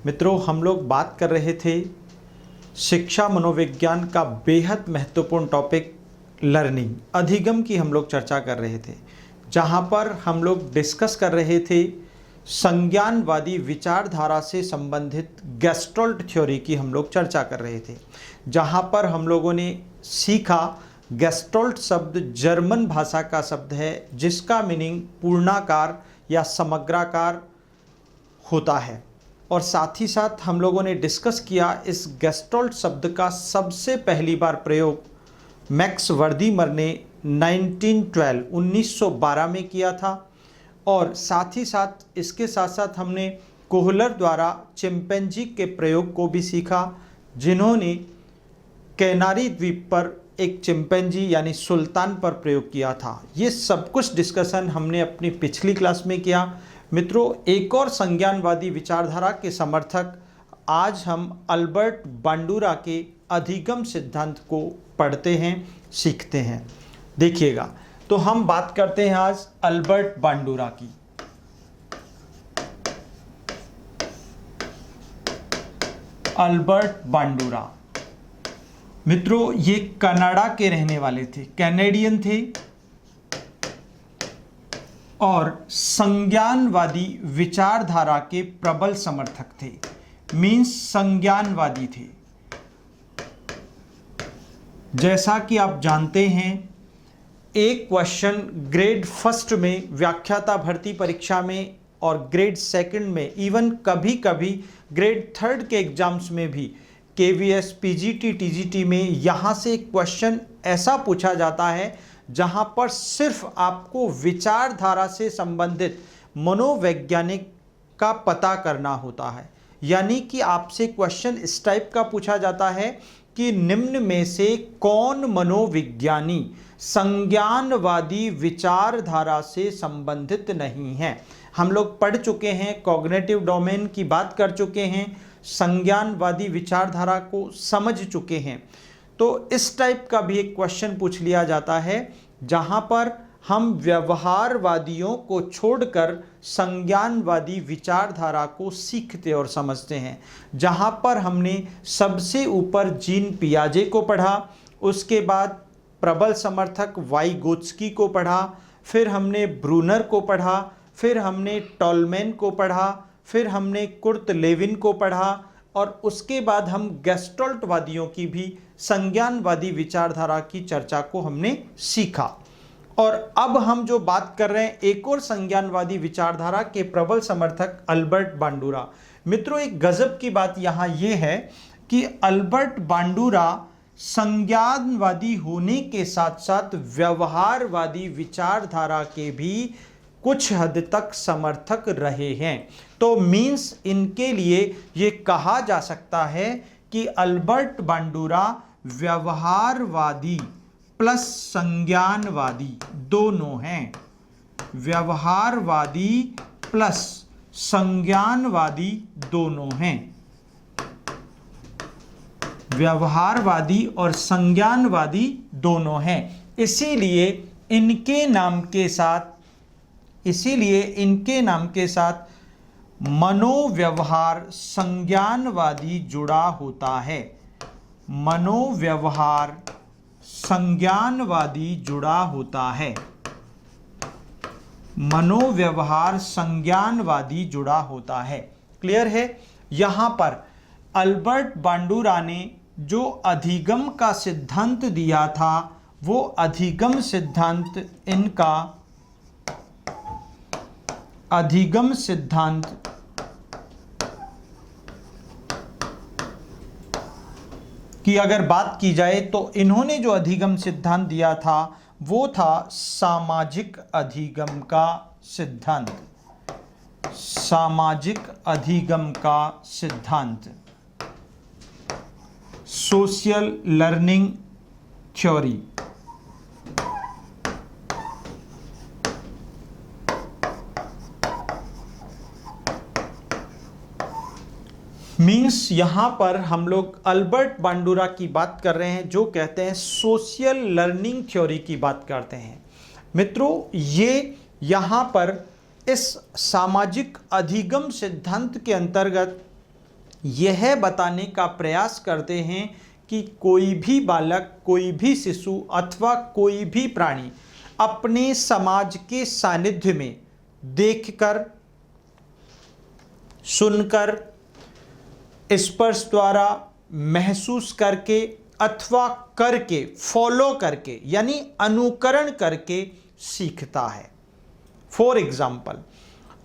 मित्रों, हम लोग बात कर रहे थे शिक्षा मनोविज्ञान का बेहद महत्वपूर्ण टॉपिक लर्निंग, अधिगम की हम लोग चर्चा कर रहे थे, जहां पर हम लोग डिस्कस कर रहे थे संज्ञानवादी विचारधारा से संबंधित गेस्टल्ट थ्योरी की हम लोग चर्चा कर रहे थे, जहां पर हम लोगों ने सीखा गेस्टल्ट शब्द जर्मन भाषा का शब्द है जिसका मीनिंग पूर्णाकार या समग्राकार होता है। और साथ ही साथ हम लोगों ने डिस्कस किया इस गेस्टल्ट शब्द का सबसे पहली बार प्रयोग मैक्स वर्दीमर ने 1912 में किया था। और साथ ही साथ इसके साथ साथ हमने कोहलर द्वारा चिंपैंजी के प्रयोग को भी सीखा, जिन्होंने कैनारी द्वीप पर एक चिंपैंजी यानी सुल्तान पर प्रयोग किया था। ये सब कुछ डिस्कशन हमने अपनी पिछली क्लास में किया। मित्रों, एक और संज्ञानवादी विचारधारा के समर्थक आज हम अल्बर्ट बांडुरा के अधिगम सिद्धांत को पढ़ते हैं, सीखते हैं। देखिएगा, तो हम बात करते हैं आज अल्बर्ट बांडुरा की। अल्बर्ट बांडुरा मित्रों, ये कनाडा के रहने वाले थे, कैनेडियन थे और संज्ञानवादी विचारधारा के प्रबल समर्थक थे। मीन्स संज्ञानवादी थे। जैसा कि आप जानते हैं, एक क्वेश्चन ग्रेड फर्स्ट में व्याख्याता भर्ती परीक्षा में और ग्रेड सेकंड में, इवन कभी कभी ग्रेड थर्ड के एग्जाम्स में भी, केवीएस, पीजीटी, टीजीटी में यहाँ से एक क्वेश्चन ऐसा पूछा जाता है जहाँ पर सिर्फ आपको विचारधारा से संबंधित मनोवैज्ञानिक का पता करना होता है। यानी कि आपसे क्वेश्चन इस टाइप का पूछा जाता है कि निम्न में से कौन मनोविज्ञानी संज्ञानवादी विचारधारा से संबंधित नहीं है। हम लोग पढ़ चुके हैं, कॉग्निटिव डोमेन की बात कर चुके हैं, संज्ञानवादी विचारधारा को समझ चुके हैं। तो इस टाइप का भी एक क्वेश्चन पूछ लिया जाता है जहां पर हम व्यवहारवादियों को छोड़कर संज्ञानवादी विचारधारा को सीखते और समझते हैं। जहां पर हमने सबसे ऊपर जीन पियाजे को पढ़ा, उसके बाद प्रबल समर्थक वाइगोत्स्की को पढ़ा, फिर हमने ब्रूनर को पढ़ा, फिर हमने टॉलमैन को पढ़ा, फिर हमने कुर्ट लेविन को पढ़ा, और उसके बाद हम गेस्टल्टवादियों की भी संज्ञानवादी विचारधारा की चर्चा को हमने सीखा। और अब हम जो बात कर रहे हैं एक और संज्ञानवादी विचारधारा के प्रबल समर्थक अल्बर्ट बांडुरा। मित्रों, एक गजब की बात यहाँ ये है कि अल्बर्ट बांडुरा संज्ञानवादी होने के साथ साथ व्यवहारवादी विचारधारा के भी कुछ हद तक समर्थक रहे हैं। तो मीन्स इनके लिए ये कहा जा सकता है कि अल्बर्ट बांडुरा व्यवहारवादी प्लस संज्ञानवादी दोनों हैं। व्यवहारवादी प्लस संज्ञानवादी दोनों हैं। व्यवहारवादी और संज्ञानवादी दोनों हैं। इसीलिए इनके नाम के साथ मनोव्यवहार संज्ञानवादी जुड़ा होता है। मनोव्यवहार संज्ञानवादी जुड़ा होता है। मनोव्यवहार संज्ञानवादी जुड़ा होता है। क्लियर है? यहां पर अल्बर्ट बांडुरा ने जो अधिगम का सिद्धांत दिया था, वो अधिगम सिद्धांत इनका अधिगम सिद्धांत की अगर बात की जाए तो इन्होंने जो अधिगम सिद्धांत दिया था वो था सामाजिक अधिगम का सिद्धांत। सामाजिक अधिगम का सिद्धांत, सोशल लर्निंग थ्योरी। मीन्स यहाँ पर हम लोग अल्बर्ट बांडुरा की बात कर रहे हैं, जो कहते हैं सोशल लर्निंग थ्योरी की बात करते हैं। मित्रों, ये यहाँ पर इस सामाजिक अधिगम सिद्धांत के अंतर्गत यह बताने का प्रयास करते हैं कि कोई भी बालक, कोई भी शिशु अथवा कोई भी प्राणी अपने समाज के सानिध्य में देखकर, सुनकर, स्पर्श द्वारा, महसूस करके अथवा करके, फॉलो करके यानी अनुकरण करके सीखता है। फॉर एग्जाम्पल,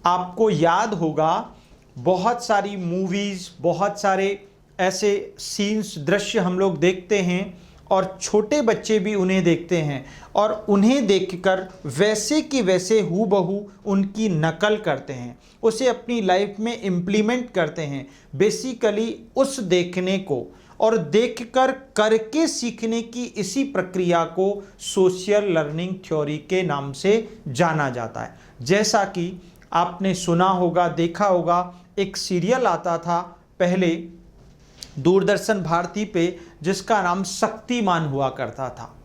आपको याद होगा बहुत सारी मूवीज़, बहुत सारे ऐसे सीन्स, दृश्य हम लोग देखते हैं और छोटे बच्चे भी उन्हें देखते हैं और उन्हें देखकर वैसे कि वैसे हूबहू उनकी नकल करते हैं, उसे अपनी लाइफ में इम्प्लीमेंट करते हैं। बेसिकली उस देखने को और देखकर करके सीखने की इसी प्रक्रिया को सोशल लर्निंग थ्योरी के नाम से जाना जाता है। जैसा कि आपने सुना होगा, देखा होगा, एक सीरियल आता था पहले दूरदर्शन भारती पे जिसका नाम शक्तिमान हुआ करता था।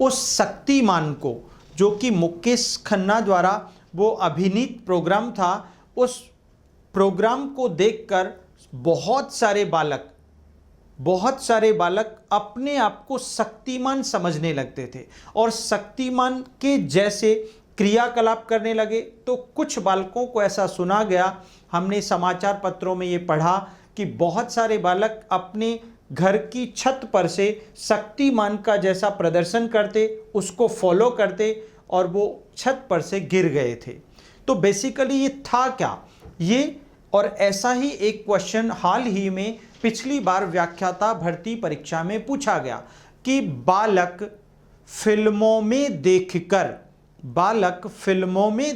उस शक्तिमान को, जो कि मुकेश खन्ना द्वारा वो अभिनीत प्रोग्राम था, उस प्रोग्राम को देखकर बहुत सारे बालक अपने आप को शक्तिमान समझने लगते थे और शक्तिमान के जैसे क्रियाकलाप करने लगे। तो कुछ बालकों को ऐसा सुना गया, हमने समाचार पत्रों में ये पढ़ा कि बहुत सारे बालक अपने घर की छत पर से शक्तिमान का जैसा प्रदर्शन करते, उसको फॉलो करते और वो छत पर से गिर गए थे। तो बेसिकली ये था क्या, ये और ऐसा ही एक क्वेश्चन हाल ही में पिछली बार व्याख्याता भर्ती परीक्षा में पूछा गया कि बालक फिल्मों में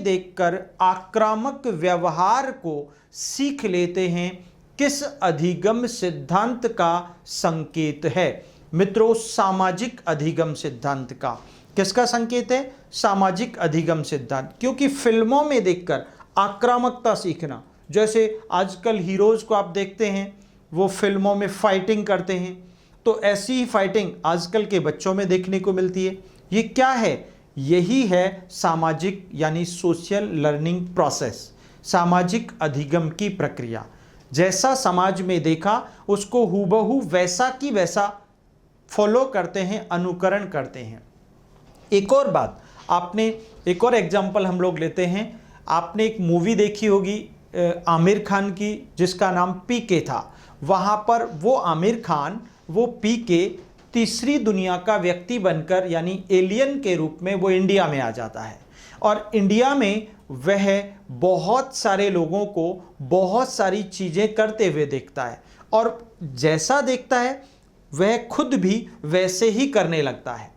देखकर आक्रामक व्यवहार को सीख लेते हैं, किस अधिगम सिद्धांत का संकेत है? मित्रों, सामाजिक अधिगम सिद्धांत का। किसका संकेत है? सामाजिक अधिगम सिद्धांत। क्योंकि फिल्मों में देखकर आक्रामकता सीखना, जैसे आजकल हीरोज को आप देखते हैं वो फिल्मों में फाइटिंग करते हैं, तो ऐसी ही फाइटिंग आजकल के बच्चों में देखने को मिलती है। ये क्या है? यही है सामाजिक यानी सोशल लर्निंग प्रोसेस, सामाजिक अधिगम की प्रक्रिया। जैसा समाज में देखा उसको हूबहू वैसा की वैसा फॉलो करते हैं, अनुकरण करते हैं। एक और बात, आपने एक और एग्जाम्पल हम लोग लेते हैं। आपने एक मूवी देखी होगी आमिर खान की जिसका नाम पीके था। वहाँ पर वो आमिर खान, वो पीके तीसरी दुनिया का व्यक्ति बनकर यानी एलियन के रूप में वो इंडिया में आ जाता है और इंडिया में वह बहुत सारे लोगों को बहुत सारी चीज़ें करते हुए देखता है और जैसा देखता है वह खुद भी वैसे ही करने लगता है।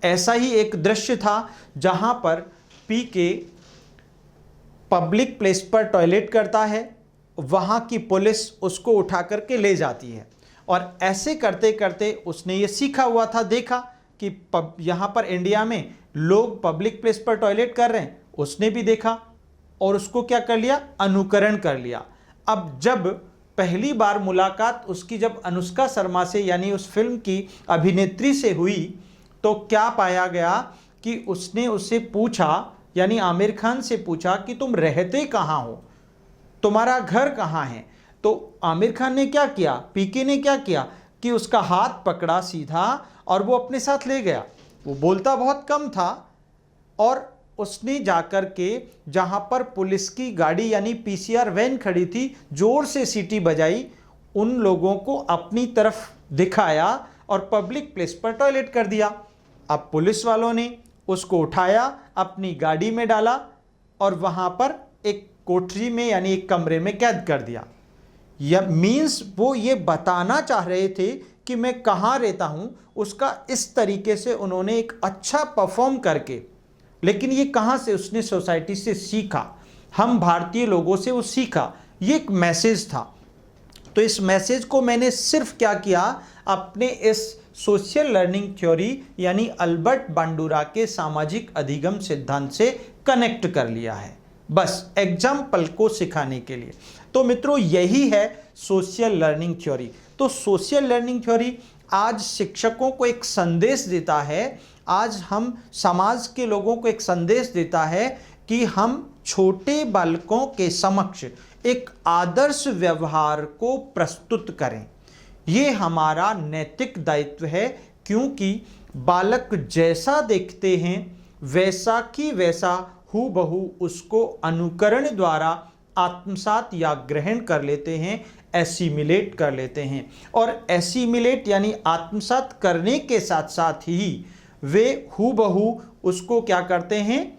ऐसा ही एक दृश्य था जहाँ पर पीके पब्लिक प्लेस पर टॉयलेट करता है, वहाँ की पुलिस उसको उठा करके ले जाती है और ऐसे करते करते उसने ये सीखा हुआ था, देखा कि यहाँ पर इंडिया में लोग पब्लिक प्लेस पर टॉयलेट कर रहे हैं, उसने भी देखा और उसको क्या कर लिया? अनुकरण कर लिया। अब जब पहली बार मुलाकात उसकी जब अनुष्का शर्मा से यानी उस फिल्म की अभिनेत्री से हुई तो क्या पाया गया कि उसने उससे पूछा, यानी आमिर खान से पूछा कि तुम रहते कहाँ हो, तुम्हारा घर कहाँ है? तो आमिर खान ने क्या किया, पीके ने क्या किया कि उसका हाथ पकड़ा सीधा और वो अपने साथ ले गया। वो बोलता बहुत कम था और उसने जाकर के जहाँ पर पुलिस की गाड़ी यानी पीसीआर वैन खड़ी थी, जोर से सीटी बजाई, उन लोगों को अपनी तरफ दिखाया और पब्लिक प्लेस पर टॉयलेट कर दिया। अब पुलिस वालों ने उसको उठाया, अपनी गाड़ी में डाला और वहाँ पर एक कोठरी में यानी एक कमरे में कैद कर दिया। यह मीन्स वो ये बताना चाह रहे थे कि मैं कहाँ रहता हूँ, उसका इस तरीके से उन्होंने एक अच्छा परफॉर्म करके। लेकिन ये कहाँ से? उसने सोसाइटी से सीखा, हम भारतीय लोगों से वो सीखा, ये एक मैसेज था। तो इस मैसेज को मैंने सिर्फ क्या किया, अपने इस सोशल लर्निंग थ्योरी यानी अल्बर्ट बांडुरा के सामाजिक अधिगम सिद्धांत से कनेक्ट कर लिया है, बस एग्जाम्पल को सिखाने के लिए। तो मित्रों, यही है सोशल लर्निंग थ्योरी। तो सोशल लर्निंग थ्योरी आज शिक्षकों को एक संदेश देता है, आज हम समाज के लोगों को एक संदेश देता है कि हम छोटे बालकों के समक्ष एक आदर्श व्यवहार को प्रस्तुत करें। ये हमारा नैतिक दायित्व है, क्योंकि बालक जैसा देखते हैं वैसा की वैसा हूबहू उसको अनुकरण द्वारा आत्मसात या ग्रहण कर लेते हैं, एसिमिलेट कर लेते हैं। और एसिमिलेट यानी आत्मसात करने के साथ साथ ही वे हूबहू उसको क्या करते हैं,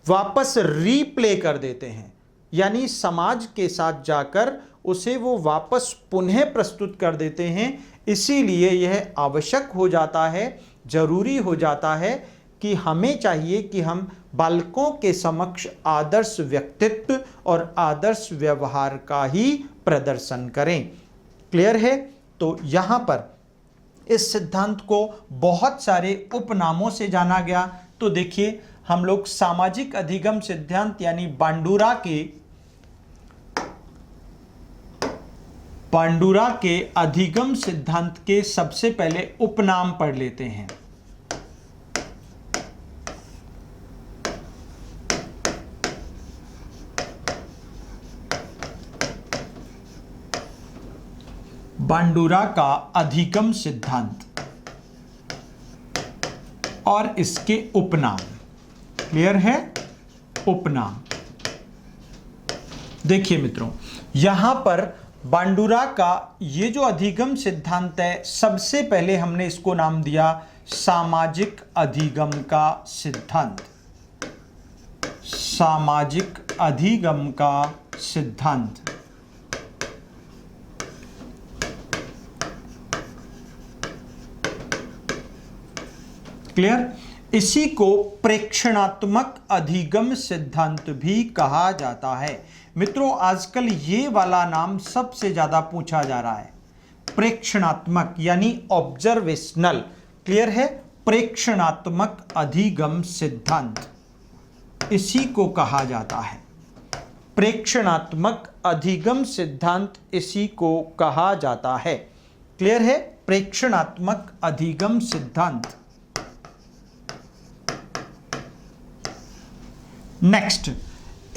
वापस रीप्ले कर देते हैं, यानी समाज के साथ जाकर उसे वो वापस पुनः प्रस्तुत कर देते हैं। इसीलिए यह आवश्यक हो जाता है, जरूरी हो जाता है कि हमें चाहिए कि हम बालकों के समक्ष आदर्श व्यक्तित्व और आदर्श व्यवहार का ही प्रदर्शन करें। क्लियर है? तो यहाँ पर इस सिद्धांत को बहुत सारे उपनामों से जाना गया। तो देखिए, हम लोग सामाजिक अधिगम सिद्धांत यानी बांडुरा के अधिगम सिद्धांत के सबसे पहले उपनाम पढ़ लेते हैं। बांडुरा का अधिगम सिद्धांत और इसके उपनाम। क्लियर है? उपनाम देखिए मित्रों, यहां पर बांडुरा का ये जो अधिगम सिद्धांत है, सबसे पहले हमने इसको नाम दिया सामाजिक अधिगम का सिद्धांत। सामाजिक अधिगम का सिद्धांत। क्लियर? इसी को प्रेक्षणात्मक अधिगम सिद्धांत भी कहा जाता है। मित्रों, आजकल ये वाला नाम सबसे ज्यादा पूछा जा रहा है, प्रेक्षणात्मक यानी ऑब्जर्वेशनल। क्लियर है? प्रेक्षणात्मक अधिगम सिद्धांत इसी को कहा जाता है। प्रेक्षणात्मक अधिगम सिद्धांत इसी को कहा जाता है। क्लियर है? प्रेक्षणात्मक अधिगम सिद्धांत। नेक्स्ट,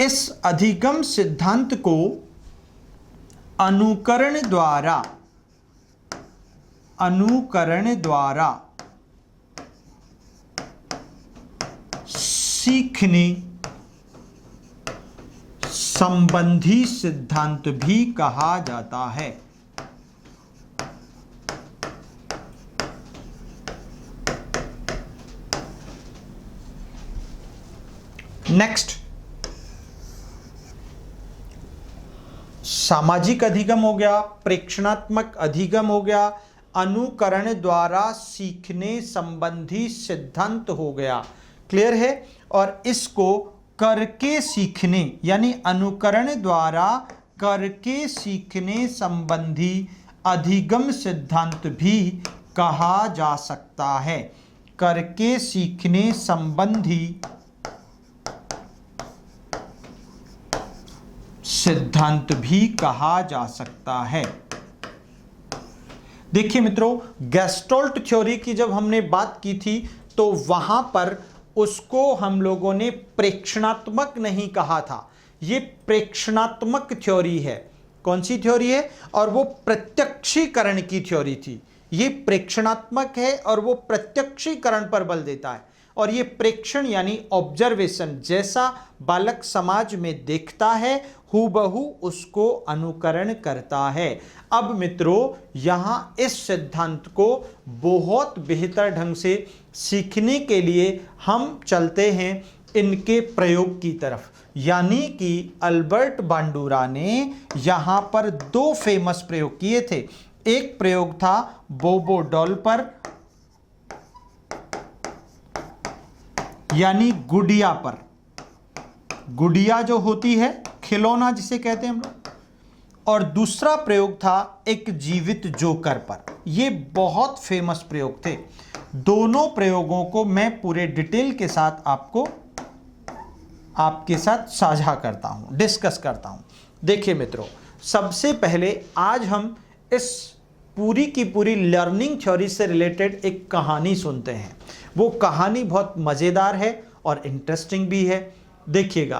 इस अधिगम सिद्धांत को अनुकरण द्वारा सीखने संबंधी सिद्धांत भी कहा जाता है। नेक्स्ट, सामाजिक अधिगम हो गया, प्रेक्षणात्मक अधिगम हो गया, अनुकरण द्वारा सीखने संबंधी सिद्धांत हो गया। क्लियर है? और इसको करके सीखने यानी अनुकरण द्वारा करके सीखने संबंधी अधिगम सिद्धांत भी कहा जा सकता है। करके सीखने संबंधी सिद्धांत भी कहा जा सकता है। देखिए मित्रों, गेस्टोल्ट थ्योरी की जब हमने बात की थी तो वहां पर उसको हम लोगों ने प्रेक्षणात्मक नहीं कहा था। ये प्रेक्षणात्मक थ्योरी है। कौन सी थ्योरी है? और वो प्रत्यक्षीकरण की थ्योरी थी। ये प्रेक्षणात्मक है और वो प्रत्यक्षीकरण पर बल देता है। और ये प्रेक्षण यानी ऑब्जर्वेशन, जैसा बालक समाज में देखता है हूबहू उसको अनुकरण करता है। अब मित्रों, यहां इस सिद्धांत को बहुत बेहतर ढंग से सीखने के लिए हम चलते हैं इनके प्रयोग की तरफ। यानी कि अल्बर्ट बांडुरा ने यहां पर दो फेमस प्रयोग किए थे। एक प्रयोग था बोबो डॉल पर यानी गुड़िया पर। गुड़िया जो होती है, खिलौना जिसे कहते हैं हम लोग। और दूसरा प्रयोग था एक जीवित जोकर पर। ये बहुत फेमस प्रयोग थे। दोनों प्रयोगों को मैं पूरे डिटेल के साथ आपके साथ साझा करता हूं, डिस्कस करता हूं। देखिए मित्रों, सबसे पहले आज हम इस पूरी की पूरी लर्निंग थ्योरी से रिलेटेड एक कहानी सुनते हैं। वो कहानी बहुत मज़ेदार है और इंटरेस्टिंग भी है। देखिएगा,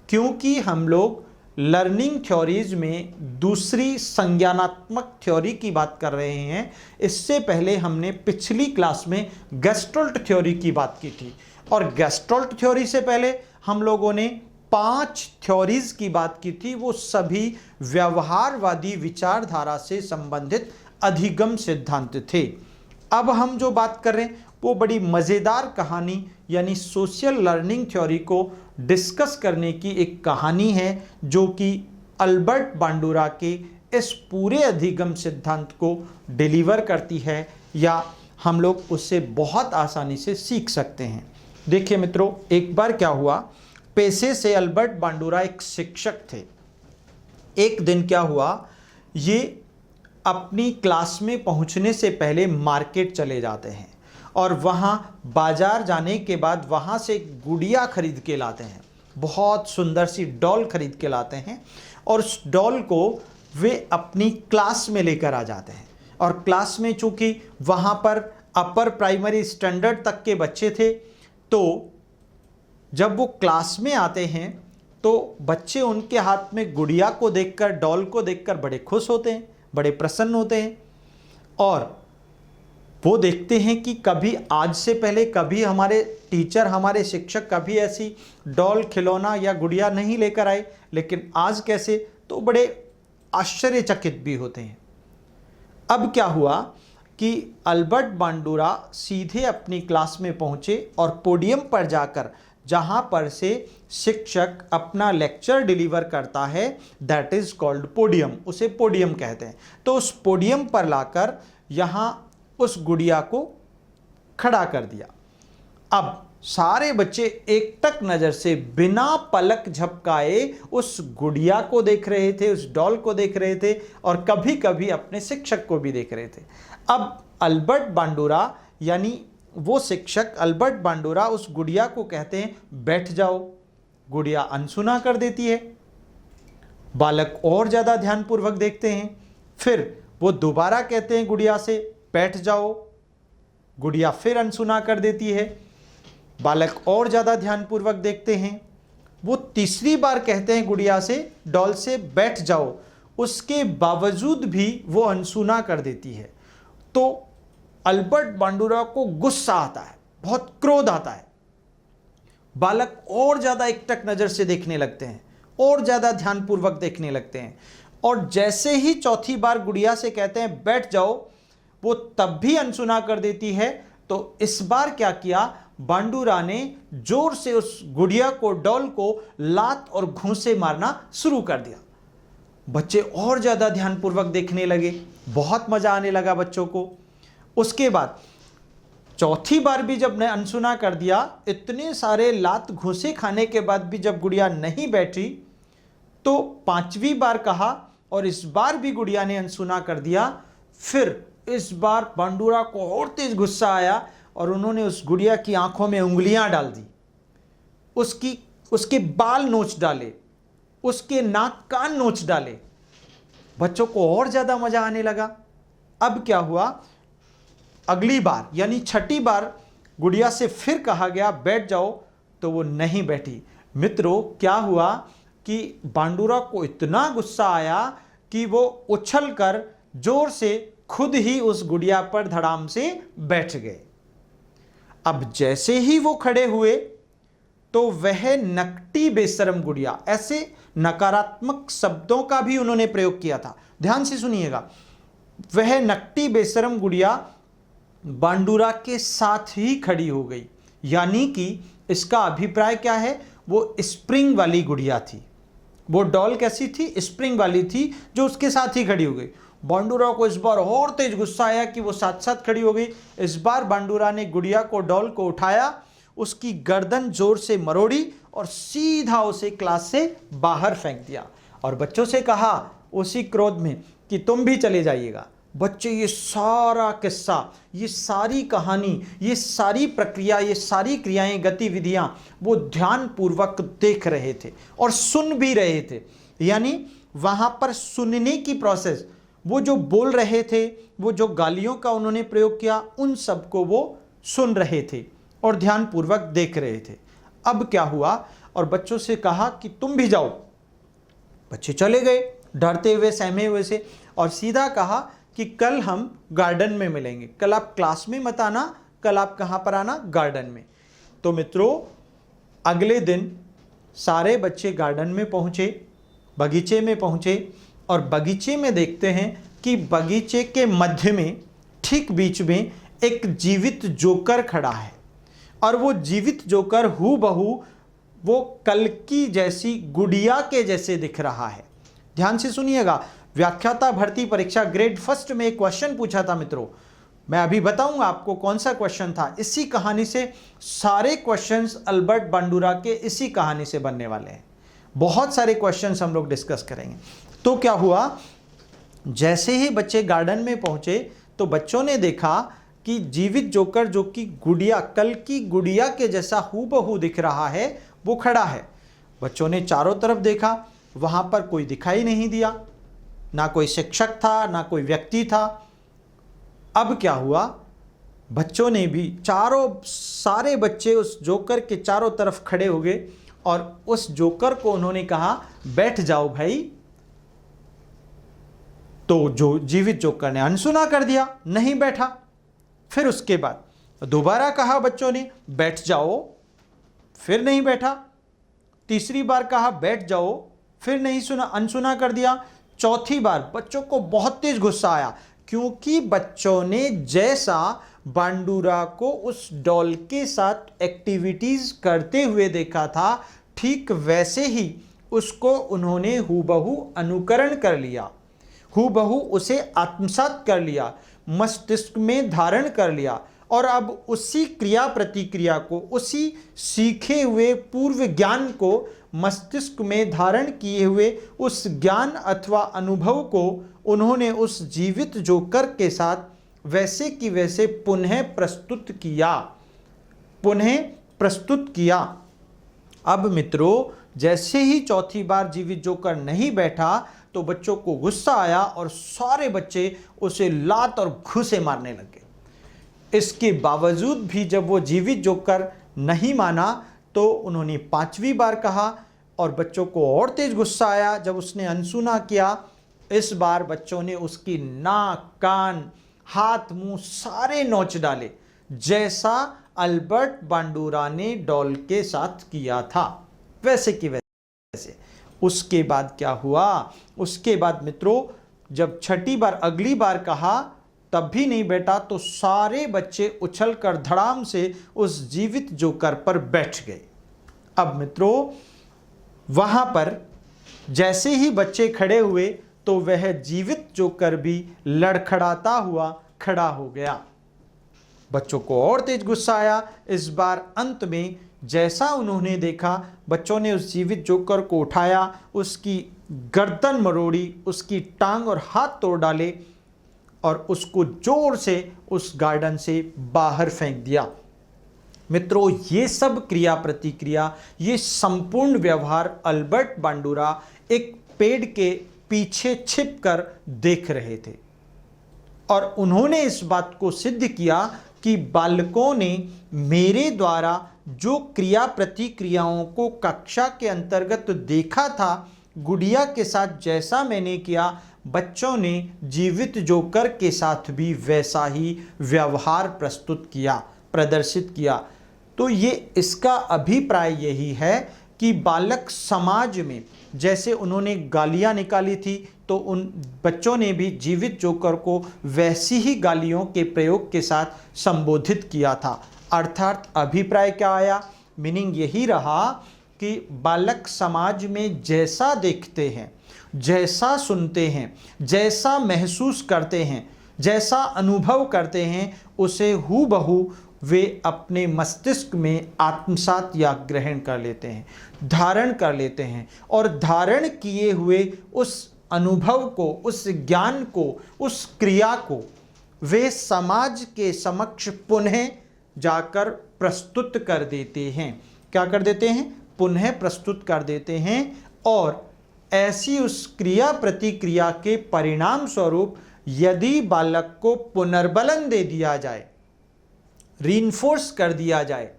क्योंकि हम लोग लर्निंग थ्योरीज में दूसरी संज्ञानात्मक थ्योरी की बात कर रहे हैं। इससे पहले हमने पिछली क्लास में गेस्टल्ट थ्योरी की बात की थी, और गेस्टल्ट थ्योरी से पहले हम लोगों ने 5 थ्योरीज की बात की थी। वो सभी व्यवहारवादी विचारधारा से संबंधित अधिगम सिद्धांत थे। अब हम जो बात कर रहे हैं वो बड़ी मज़ेदार कहानी यानी सोशल लर्निंग थ्योरी को डिस्कस करने की एक कहानी है, जो कि अल्बर्ट बांडुरा के इस पूरे अधिगम सिद्धांत को डिलीवर करती है, या हम लोग उससे बहुत आसानी से सीख सकते हैं। देखिए मित्रों, एक बार क्या हुआ, पेशे से अल्बर्ट बांडुरा एक शिक्षक थे। एक दिन क्या हुआ, ये अपनी क्लास में पहुंचने से पहले मार्केट चले जाते हैं और वहां बाजार जाने के बाद वहां से गुड़िया खरीद के लाते हैं। बहुत सुंदर सी डॉल खरीद के लाते हैं और उस डॉल को वे अपनी क्लास में लेकर आ जाते हैं। और क्लास में चूंकि वहां पर अपर प्राइमरी स्टैंडर्ड तक के बच्चे थे, तो जब वो क्लास में आते हैं तो बच्चे उनके हाथ में गुड़िया को देखकर, डॉल को देखकर बड़े खुश होते हैं, बड़े प्रसन्न होते हैं। और वो देखते हैं कि कभी आज से पहले कभी हमारे टीचर, हमारे शिक्षक कभी ऐसी डॉल, खिलौना या गुड़िया नहीं लेकर आए, लेकिन आज कैसे, तो बड़े आश्चर्यचकित भी होते हैं। अब क्या हुआ कि अल्बर्ट बांडुरा सीधे अपनी क्लास में पहुंचे और पोडियम पर जाकर, जहां पर से शिक्षक अपना लेक्चर डिलीवर करता है, दैट इज कॉल्ड पोडियम, उसे पोडियम कहते हैं। तो उस पोडियम पर लाकर यहां उस गुड़िया को खड़ा कर दिया। अब सारे बच्चे एकटक नजर से बिना पलक झपकाए उस गुड़िया को देख रहे थे, उस डॉल को देख रहे थे, और कभी कभी अपने शिक्षक को भी देख रहे थे। अब अल्बर्ट बांडुरा यानी वो शिक्षक अल्बर्ट बांडुरा उस गुड़िया को कहते हैं, बैठ जाओ। गुड़िया अनसुना कर देती है। बालक और ज्यादा ध्यानपूर्वक देखते हैं। फिर वो दोबारा कहते हैं गुड़िया से, बैठ जाओ। गुड़िया फिर अनसुना कर देती है। बालक और ज्यादा ध्यानपूर्वक देखते हैं। वो तीसरी बार कहते हैं गुड़िया से, डॉल से, बैठ जाओ। उसके बावजूद भी वो अनसुना कर देती है। तो अल्बर्ट बांडुरा को गुस्सा आता है, बहुत क्रोध आता है। बालक और ज्यादा एकटक नजर से देखने लगते हैं, और ज्यादा ध्यानपूर्वक देखने लगते हैं। और जैसे ही चौथी बार गुड़िया से कहते हैं बैठ जाओ, वो तब भी अनसुना कर देती है। तो इस बार क्या किया, बांडुरा ने जोर से उस गुड़िया को, डॉल को लात और घूंसे मारना शुरू कर दिया। बच्चे और ज्यादा ध्यानपूर्वक देखने लगे, बहुत मजा आने लगा बच्चों को। उसके बाद चौथी बार भी जब ने अनसुना कर दिया, इतने सारे लात घूंसे खाने के बाद भी जब गुड़िया नहीं बैठी, तो पांचवी बार कहा और इस बार भी गुड़िया ने अनसुना कर दिया। फिर इस बार बांडुरा को और तेज गुस्सा आया और उन्होंने उस गुड़िया की आंखों में उंगलियां डाल दी, उसके बाल नोच डाले, उसके नाक कान नोच डाले। बच्चों को और ज्यादा मजा आने लगा। अब क्या हुआ, अगली बार यानी छठी बार गुड़िया से फिर कहा गया बैठ जाओ, तो वो नहीं बैठी। मित्रों, क्या हुआ कि बांडुरा को इतना गुस्सा आया कि वो उछलकर जोर से खुद ही उस गुड़िया पर धड़ाम से बैठ गए। अब जैसे ही वो खड़े हुए तो वह नकटी बेशरम गुड़िया, ऐसे नकारात्मक शब्दों का भी उन्होंने प्रयोग किया था, ध्यान से सुनिएगा। वह नकटी बेशरम गुड़िया बांडुरा के साथ ही खड़ी हो गई। यानी कि इसका अभिप्राय क्या है, वो स्प्रिंग वाली गुड़िया थी। वो डॉल कैसी थी, स्प्रिंग वाली थी, जो उसके साथ ही खड़ी हो गई। बांडुरा को इस बार और तेज गुस्सा आया कि वो साथ साथ खड़ी हो गई। इस बार बांडुरा ने गुड़िया को, डॉल को उठाया, उसकी गर्दन जोर से मरोड़ी और सीधा उसे क्लास से बाहर फेंक दिया और बच्चों से कहा उसी क्रोध में कि तुम भी चले जाइएगा। बच्चे ये सारा किस्सा, ये सारी कहानी, ये सारी प्रक्रिया, ये सारी क्रियाएं, गतिविधियां वो ध्यानपूर्वक देख रहे थे और सुन भी रहे थे। यानी वहां पर सुनने की प्रोसेस, वो जो बोल रहे थे, वो जो गालियों का उन्होंने प्रयोग किया, उन सबको वो सुन रहे थे और ध्यानपूर्वक देख रहे थे। अब क्या हुआ, और बच्चों से कहा कि तुम भी जाओ। बच्चे चले गए डरते हुए, सहमे हुए से, और सीधा कहा कि कल हम गार्डन में मिलेंगे, कल आप क्लास में मत आना, कल आप कहाँ पर आना, गार्डन में। तो मित्रों अगले दिन सारे बच्चे गार्डन में पहुँचे, बगीचे में पहुँचे, और बगीचे में देखते हैं कि बगीचे के मध्य में, ठीक बीच में एक जीवित जोकर खड़ा है, और वो जीवित जोकर हूबहू वो कल की जैसी गुड़िया के जैसे दिख रहा है। ध्यान से सुनिएगा, व्याख्याता भर्ती परीक्षा ग्रेड फर्स्ट में एक क्वेश्चन पूछा था मित्रों, मैं अभी बताऊंगा आपको कौन सा क्वेश्चन था। इसी कहानी से सारे क्वेश्चंस अल्बर्ट बांडुरा के इसी कहानी से बनने वाले हैं। बहुत सारे क्वेश्चंस हम लोग डिस्कस करेंगे। तो क्या हुआ, जैसे ही बच्चे गार्डन में पहुंचे तो बच्चों ने देखा कि जीवित जोकर, जो कि गुड़िया, कल की गुड़िया के जैसा हूबहू दिख रहा है, वो खड़ा है। बच्चों ने चारों तरफ देखा, वहां पर कोई दिखाई नहीं दिया, ना कोई शिक्षक था, ना कोई व्यक्ति था। अब क्या हुआ, बच्चों ने भी, सारे बच्चे उस जोकर के चारों तरफ खड़े हो गए, और उस जोकर को उन्होंने कहा बैठ जाओ भाई। तो जो जीवित जोकर ने अनसुना कर दिया, नहीं बैठा। फिर उसके बाद दोबारा कहा बच्चों ने बैठ जाओ, फिर नहीं बैठा। तीसरी बार कहा बैठ जाओ, फिर नहीं सुना, अनसुना कर दिया। चौथी बार बच्चों को बहुत तेज गुस्सा आया, क्योंकि बच्चों ने जैसा बांडुरा को उस डॉल के साथ एक्टिविटीज करते हुए देखा था, ठीक वैसे ही उसको उन्होंने हूबहू अनुकरण कर लिया, हूबहू उसे आत्मसात कर लिया, मस्तिष्क में धारण कर लिया, और अब उसी क्रिया प्रतिक्रिया को, उसी सीखे हुए पूर्व ज्ञान को, मस्तिष्क में धारण किए हुए उस ज्ञान अथवा अनुभव को उन्होंने उस जीवित जोकर के साथ वैसे की वैसे पुनः प्रस्तुत किया। अब मित्रों जैसे ही चौथी बार जीवित जोकर नहीं बैठा तो बच्चों को गुस्सा आया, और सारे बच्चे उसे लात और घूंसे मारने लगे। इसके बावजूद भी जब वो जीवित जोकर नहीं माना तो उन्होंने पांचवी बार कहा, और बच्चों को और तेज गुस्सा आया जब उसने अनसुना किया। इस बार बच्चों ने उसकी नाक, कान, हाथ, मुंह सारे नोच डाले, जैसा अल्बर्ट बांडुरा ने डॉल के साथ किया था, वैसे की वैसे। उसके बाद क्या हुआ, उसके बाद मित्रों जब छठी बार, अगली बार कहा, तब भी नहीं बैठा, तो सारे बच्चे उछलकर धड़ाम से उस जीवित जोकर पर बैठ गए। अब मित्रों वहां पर जैसे ही बच्चे खड़े हुए तो वह जीवित जोकर भी लड़खड़ाता हुआ खड़ा हो गया। बच्चों को और तेज गुस्सा आया। इस बार अंत में जैसा उन्होंने देखा, बच्चों ने उस जीवित जोकर को उठाया, उसकी गर्दन मरोड़ी, उसकी टांग और हाथ तोड़ डाले, और उसको जोर से उस गार्डन से बाहर फेंक दिया। मित्रों ये सब क्रिया प्रतिक्रिया, ये संपूर्ण व्यवहार अल्बर्ट बांडुरा एक पेड़ के पीछे छिपकर देख रहे थे, और उन्होंने इस बात को सिद्ध किया कि बालकों ने मेरे द्वारा जो क्रिया प्रतिक्रियाओं को कक्षा के अंतर्गत देखा था, गुड़िया के साथ जैसा मैंने किया, बच्चों ने जीवित जोकर के साथ भी वैसा ही व्यवहार प्रदर्शित किया। तो ये इसका अभिप्राय यही है कि बालक समाज में जैसे उन्होंने गालियां निकाली थी, तो उन बच्चों ने भी जीवित जोकर को वैसी ही गालियों के प्रयोग के साथ संबोधित किया था। अर्थात अभिप्राय क्या आया, मीनिंग यही रहा कि बालक समाज में जैसा देखते हैं, जैसा सुनते हैं, जैसा महसूस करते हैं, जैसा अनुभव करते हैं, उसे हूबहू वे अपने मस्तिष्क में आत्मसात या ग्रहण कर लेते हैं, धारण कर लेते हैं, और धारण किए हुए उस अनुभव को, उस ज्ञान को, उस क्रिया को वे समाज के समक्ष पुनः जाकर प्रस्तुत कर देते हैं। क्या कर देते हैं? पुनः प्रस्तुत कर देते हैं, और ऐसी उस क्रिया प्रतिक्रिया के परिणाम स्वरूप यदि बालक को पुनर्बलन दे दिया जाए, रीइंफोर्स कर दिया जाए,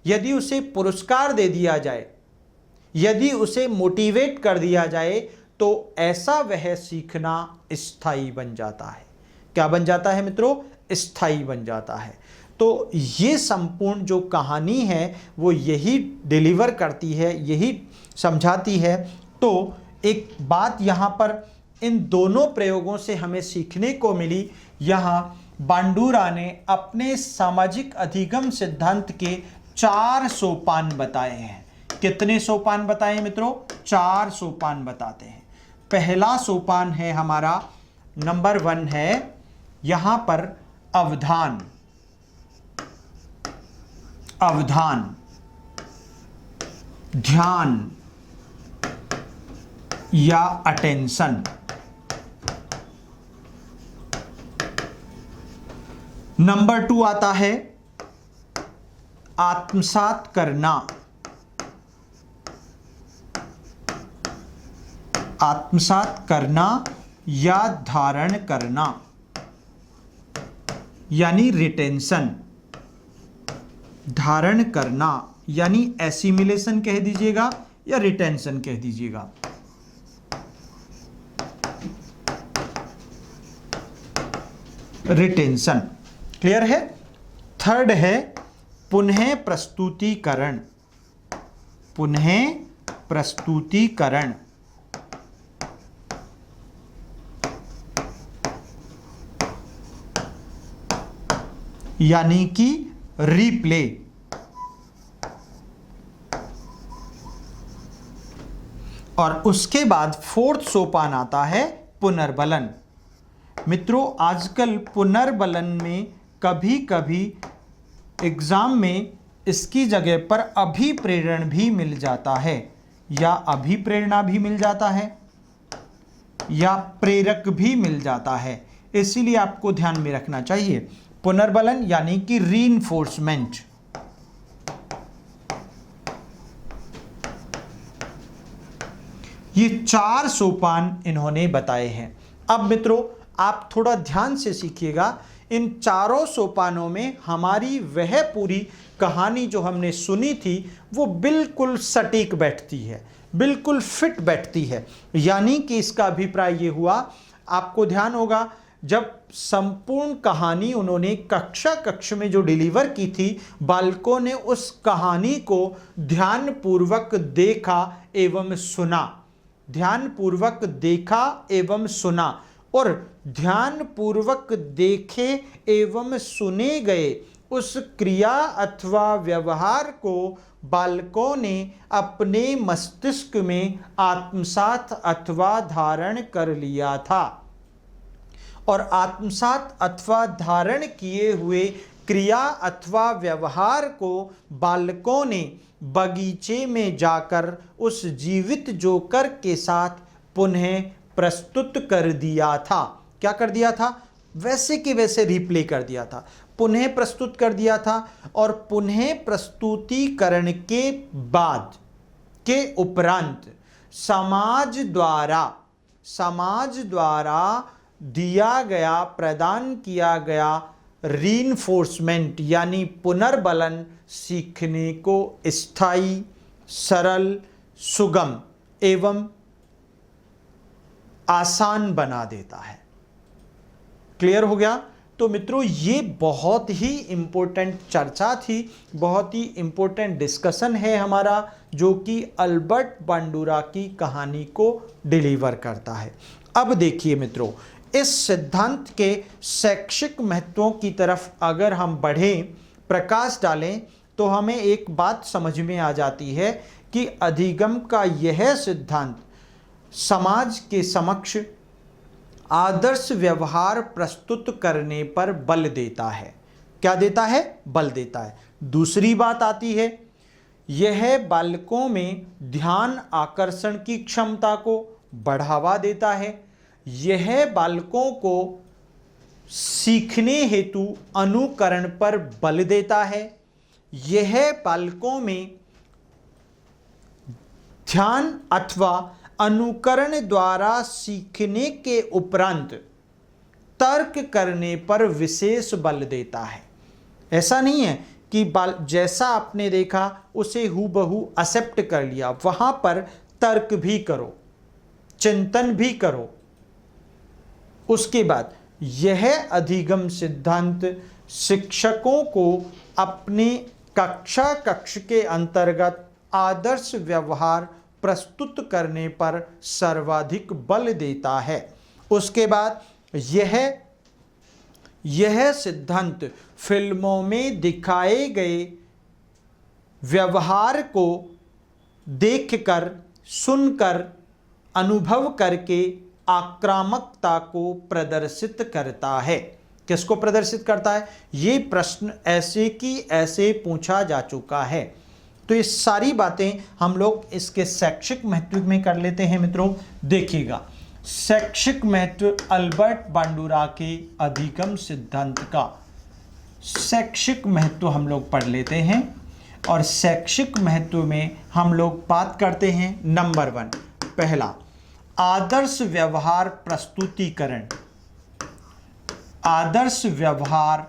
यदि उसे पुरस्कार दे दिया जाए, यदि उसे मोटिवेट कर दिया जाए, तो ऐसा वह सीखना स्थायी बन जाता है। क्या बन जाता है मित्रों? स्थायी बन जाता है। तो ये संपूर्ण जो कहानी है वो यही डिलीवर करती है, यही समझाती है। तो एक बात यहाँ पर इन दोनों प्रयोगों से हमें सीखने को मिली। यहाँ बांडुरा ने अपने सामाजिक अधिगम सिद्धांत के 4 सोपान बताए हैं। कितने सोपान बताए मित्रों? 4 सोपान बताते हैं। पहला सोपान है हमारा, नंबर 1 है यहां पर अवधान। अवधान, ध्यान या अटेंशन। नंबर 2 आता है आत्मसात करना। आत्मसात करना या धारण करना यानी रिटेंशन। धारण करना यानी एसिमिलेशन कह दीजिएगा या रिटेंशन कह दीजिएगा। रिटेंशन, क्लियर है? थर्ड है पुनः प्रस्तुतिकरण। पुनः प्रस्तुतिकरण यानी कि रिप्ले। और उसके बाद 4th सोपान आता है पुनर्बलन। मित्रों, आजकल पुनर्बलन में कभी कभी एग्जाम में इसकी जगह पर अभिप्रेरण भी मिल जाता है, या अभिप्रेरणा भी मिल जाता है, या प्रेरक भी मिल जाता है। इसीलिए आपको ध्यान में रखना चाहिए। पुनर्बलन यानी कि रीइंफोर्समेंट। ये 4 सोपान इन्होंने बताए हैं। अब मित्रों, आप थोड़ा ध्यान से सीखिएगा। इन चारों सोपानों में हमारी वह पूरी कहानी जो हमने सुनी थी वो बिल्कुल सटीक बैठती है, बिल्कुल फिट बैठती है। यानी कि इसका अभिप्राय ये हुआ, आपको ध्यान होगा जब संपूर्ण कहानी उन्होंने कक्ष में जो डिलीवर की थी, बालकों ने उस कहानी को ध्यानपूर्वक देखा एवं सुना। ध्यानपूर्वक देखा एवं सुना, और ध्यानपूर्वक देखे एवं सुने गए उस क्रिया अथवा व्यवहार को बालकों ने अपने मस्तिष्क में आत्मसात अथवा धारण कर लिया था। और आत्मसात अथवा धारण किए हुए क्रिया अथवा व्यवहार को बालकों ने बगीचे में जाकर उस जीवित जोकर के साथ पुनः प्रस्तुत कर दिया था। क्या कर दिया था? वैसे के वैसे रिप्ले कर दिया था, पुनः प्रस्तुत कर दिया था। और पुनः प्रस्तुतिकरण के बाद के उपरांत समाज द्वारा दिया गया, प्रदान किया गया रीइंफोर्समेंट यानी पुनर्बलन सीखने को स्थायी, सरल, सुगम एवं आसान बना देता है। क्लियर हो गया? तो मित्रों, ये बहुत ही इंपॉर्टेंट चर्चा थी, बहुत ही इंपॉर्टेंट डिस्कशन है हमारा, जो कि अल्बर्ट बांडुरा की कहानी को डिलीवर करता है। अब देखिए मित्रों, इस सिद्धांत के शैक्षिक महत्वों की तरफ अगर हम बढ़ें, प्रकाश डालें, तो हमें एक बात समझ में आ जाती है कि अधिगम का यह सिद्धांत समाज के समक्ष आदर्श व्यवहार प्रस्तुत करने पर बल देता है। क्या देता है? बल देता है। दूसरी बात आती है, यह बालकों में ध्यान आकर्षण की क्षमता को बढ़ावा देता है। यह बालकों को सीखने हेतु अनुकरण पर बल देता है। यह बालकों में ध्यान अथवा अनुकरण द्वारा सीखने के उपरांत तर्क करने पर विशेष बल देता है। ऐसा नहीं है कि जैसा आपने देखा उसे हूबहू एक्सेप्ट कर लिया, वहां पर तर्क भी करो। चिंतन भी करो। उसके बाद यह अधिगम सिद्धांत शिक्षकों को अपने कक्ष के अंतर्गत आदर्श व्यवहार प्रस्तुत करने पर सर्वाधिक बल देता है। उसके बाद यह सिद्धांत फिल्मों में दिखाए गए व्यवहार को देखकर, सुनकर, अनुभव करके आक्रामकता को प्रदर्शित करता है। किसको प्रदर्शित करता है? ये प्रश्न ऐसे की ऐसे पूछा जा चुका है। तो ये सारी बातें हम लोग इसके शैक्षिक महत्व में कर लेते हैं मित्रों। देखिएगा, शैक्षिक महत्व अल्बर्ट बांडुरा के अधिगम सिद्धांत का शैक्षिक महत्व हम लोग पढ़ लेते हैं। और शैक्षिक महत्व में हम लोग बात करते हैं नंबर 1, पहला आदर्श व्यवहार प्रस्तुतिकरण। आदर्श व्यवहार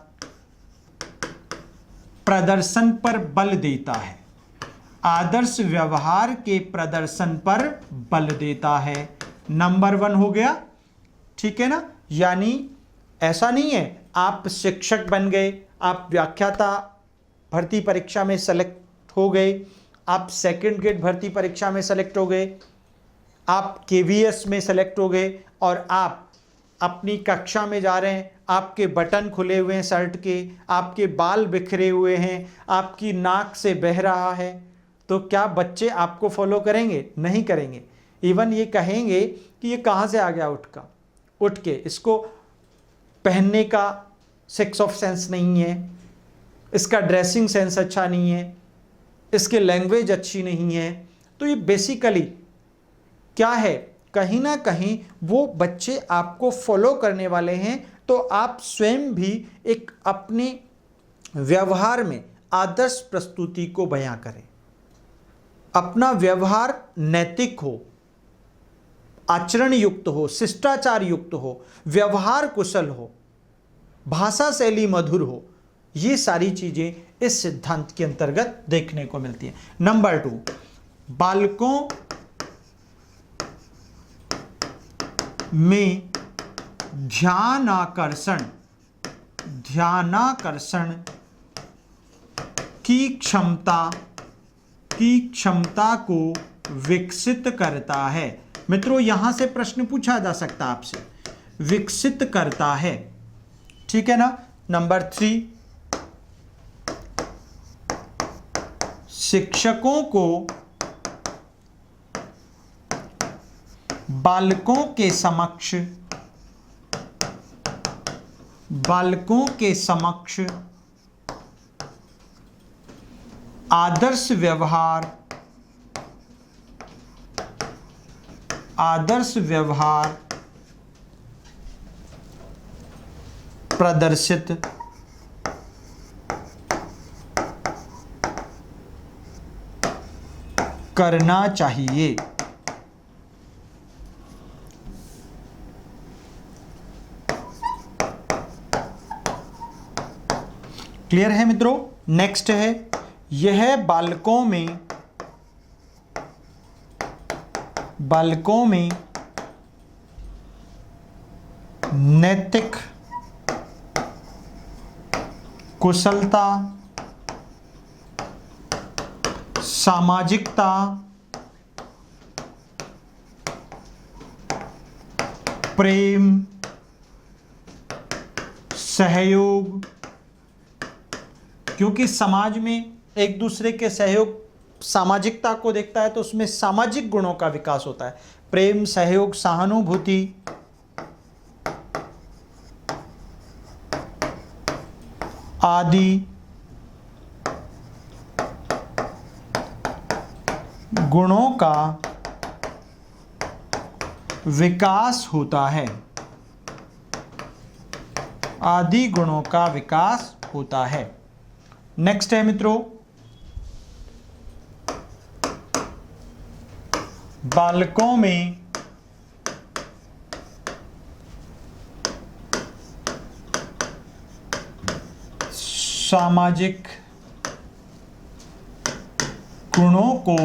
प्रदर्शन पर बल देता है। आदर्श व्यवहार के प्रदर्शन पर बल देता है। नंबर 1 हो गया, ठीक है ना। यानी ऐसा नहीं है आप शिक्षक बन गए, आप व्याख्याता भर्ती परीक्षा में सेलेक्ट हो गए, आप सेकंड ग्रेड भर्ती परीक्षा में सेलेक्ट हो गए, आप केवीएस में सेलेक्ट हो गए और आप अपनी कक्षा में जा रहे हैं, आपके बटन खुले हुए हैं शर्ट के, आपके बाल बिखरे हुए हैं, आपकी नाक से बह रहा है, तो क्या बच्चे आपको फॉलो करेंगे? नहीं करेंगे। इवन ये कहेंगे कि ये कहाँ से आ गया उठ के, इसको पहनने का सेंस ऑफ सेंस नहीं है, इसका ड्रेसिंग सेंस अच्छा नहीं है, इसके लैंग्वेज अच्छी नहीं है। तो ये बेसिकली क्या है, कहीं ना कहीं वो बच्चे आपको फॉलो करने वाले हैं। तो आप स्वयं भी एक अपने व्यवहार में आदर्श प्रस्तुति को बयां करें। अपना व्यवहार नैतिक हो, आचरण युक्त हो, शिष्टाचार युक्त हो, व्यवहार कुशल हो, भाषा शैली मधुर हो। ये सारी चीजें इस सिद्धांत के अंतर्गत देखने को मिलती हैं। नंबर 2, बालकों में ध्यानाकर्षण की क्षमता को विकसित करता है। मित्रों, यहां से प्रश्न पूछा जा सकता है आपसे, विकसित करता है, ठीक है ना। नंबर 3, शिक्षकों को बालकों के समक्ष आदर्श व्यवहार प्रदर्शित करना चाहिए। क्लियर है मित्रों। नेक्स्ट है, यह बालकों में नैतिक कुशलता, सामाजिकता, प्रेम, सहयोग, क्योंकि समाज में एक दूसरे के सहयोग, सामाजिकता को देखता है तो उसमें सामाजिक गुणों का विकास होता है। प्रेम, सहयोग, सहानुभूति, आदि गुणों का विकास होता है। आदि गुणों का विकास होता है। नेक्स्ट है मित्रों, बालकों में सामाजिक गुणों को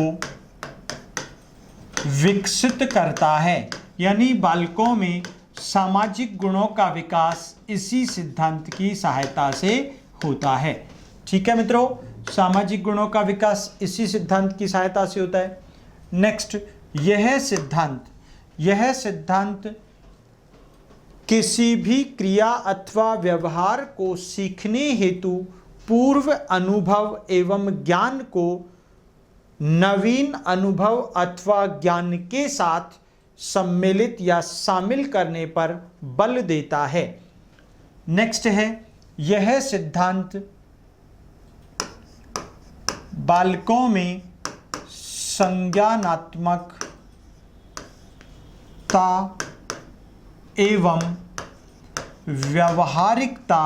विकसित करता है, यानी बालकों में सामाजिक गुणों का विकास इसी सिद्धांत की सहायता से होता है। ठीक है मित्रों, सामाजिक गुणों का विकास इसी सिद्धांत की सहायता से होता है। नेक्स्ट, यह सिद्धांत किसी भी क्रिया अथवा व्यवहार को सीखने हेतु पूर्व अनुभव एवं ज्ञान को नवीन अनुभव अथवा ज्ञान के साथ सम्मिलित या शामिल करने पर बल देता है। नेक्स्ट है, यह सिद्धांत बालकों में संज्ञानात्मकता एवं व्यावहारिकता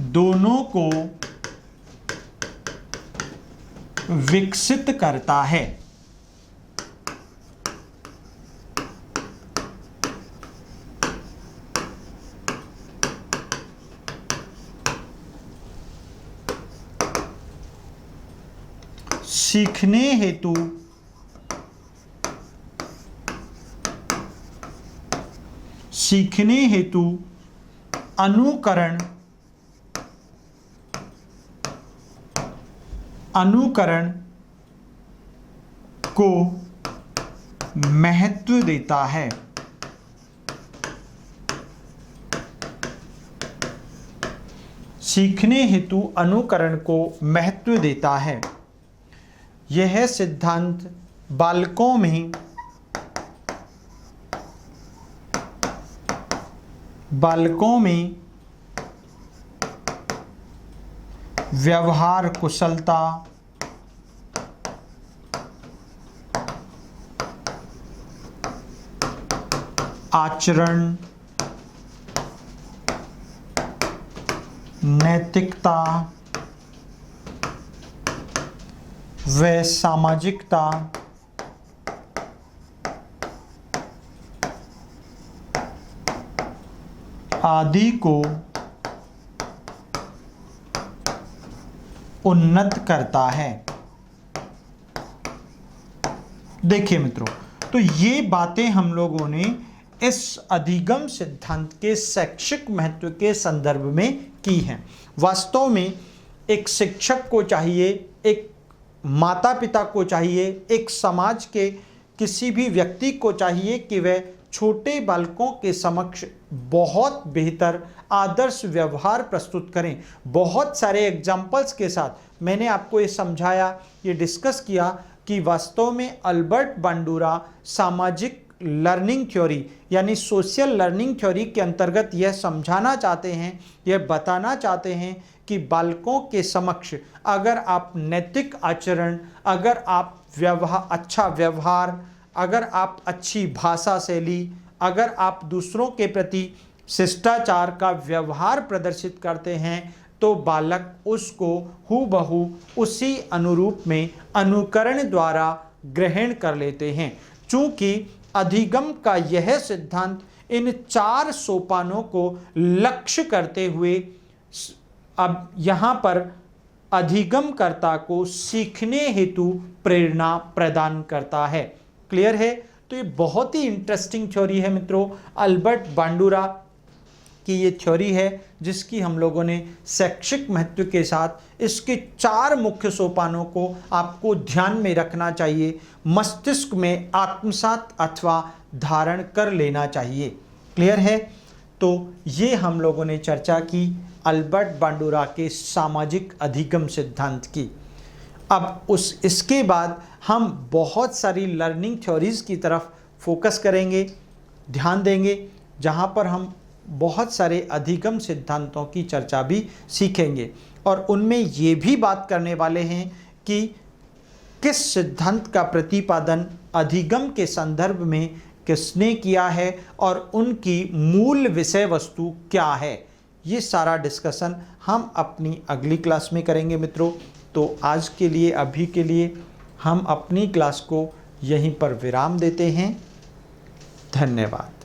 दोनों को विकसित करता है। सीखने हेतु अनुकरण को महत्व देता है। सीखने हेतु अनुकरण को महत्व देता है। यह सिद्धांत बालकों में व्यवहार कुशलता, आचरण, नैतिकता व सामाजिकता आदि को उन्नत करता है। देखिए मित्रों, तो ये बातें हम लोगों ने इस अधिगम सिद्धांत के शैक्षिक महत्व के संदर्भ में की हैं। वास्तव में एक शिक्षक को चाहिए, एक माता पिता को चाहिए, एक समाज के किसी भी व्यक्ति को चाहिए कि वह छोटे बालकों के समक्ष बहुत बेहतर आदर्श व्यवहार प्रस्तुत करें। बहुत सारे एग्जाम्पल्स के साथ मैंने आपको ये समझाया, ये डिस्कस किया कि वास्तव में अल्बर्ट बांडुरा सामाजिक लर्निंग थ्योरी यानी सोशल लर्निंग थ्योरी के अंतर्गत यह समझाना चाहते हैं, यह बताना चाहते हैं कि बालकों के समक्ष अगर आप नैतिक आचरण, अगर आप अच्छा व्यवहार, अगर आप अच्छी भाषा शैली, अगर आप दूसरों के प्रति शिष्टाचार का व्यवहार प्रदर्शित करते हैं तो बालक उसको हूबहू उसी अनुरूप में अनुकरण द्वारा ग्रहण कर लेते हैं। चूंकि अधिगम का यह सिद्धांत इन 4 सोपानों को लक्ष्य करते हुए अब यहाँ पर अधिगमकर्ता को सीखने हेतु प्रेरणा प्रदान करता है। क्लियर है? तो ये बहुत ही इंटरेस्टिंग थ्योरी है मित्रों। अल्बर्ट बांडुरा की ये थ्योरी है जिसकी हम लोगों ने शैक्षिक महत्व के साथ इसके 4 मुख्य सोपानों को आपको ध्यान में रखना चाहिए, मस्तिष्क में आत्मसात अथवा धारण कर लेना चाहिए। क्लियर है? तो ये हम लोगों ने चर्चा की अल्बर्ट बांडुरा के सामाजिक अधिगम सिद्धांत की। अब इसके बाद हम बहुत सारी लर्निंग थ्योरीज़ की तरफ फोकस करेंगे, ध्यान देंगे, जहाँ पर हम बहुत सारे अधिगम सिद्धांतों की चर्चा भी सीखेंगे और उनमें ये भी बात करने वाले हैं कि किस सिद्धांत का प्रतिपादन अधिगम के संदर्भ में किसने किया है और उनकी मूल विषय वस्तु क्या है। ये सारा डिस्कशन हम अपनी अगली क्लास में करेंगे मित्रों। तो आज के लिए, अभी के लिए हम अपनी क्लास को यहीं पर विराम देते हैं। धन्यवाद।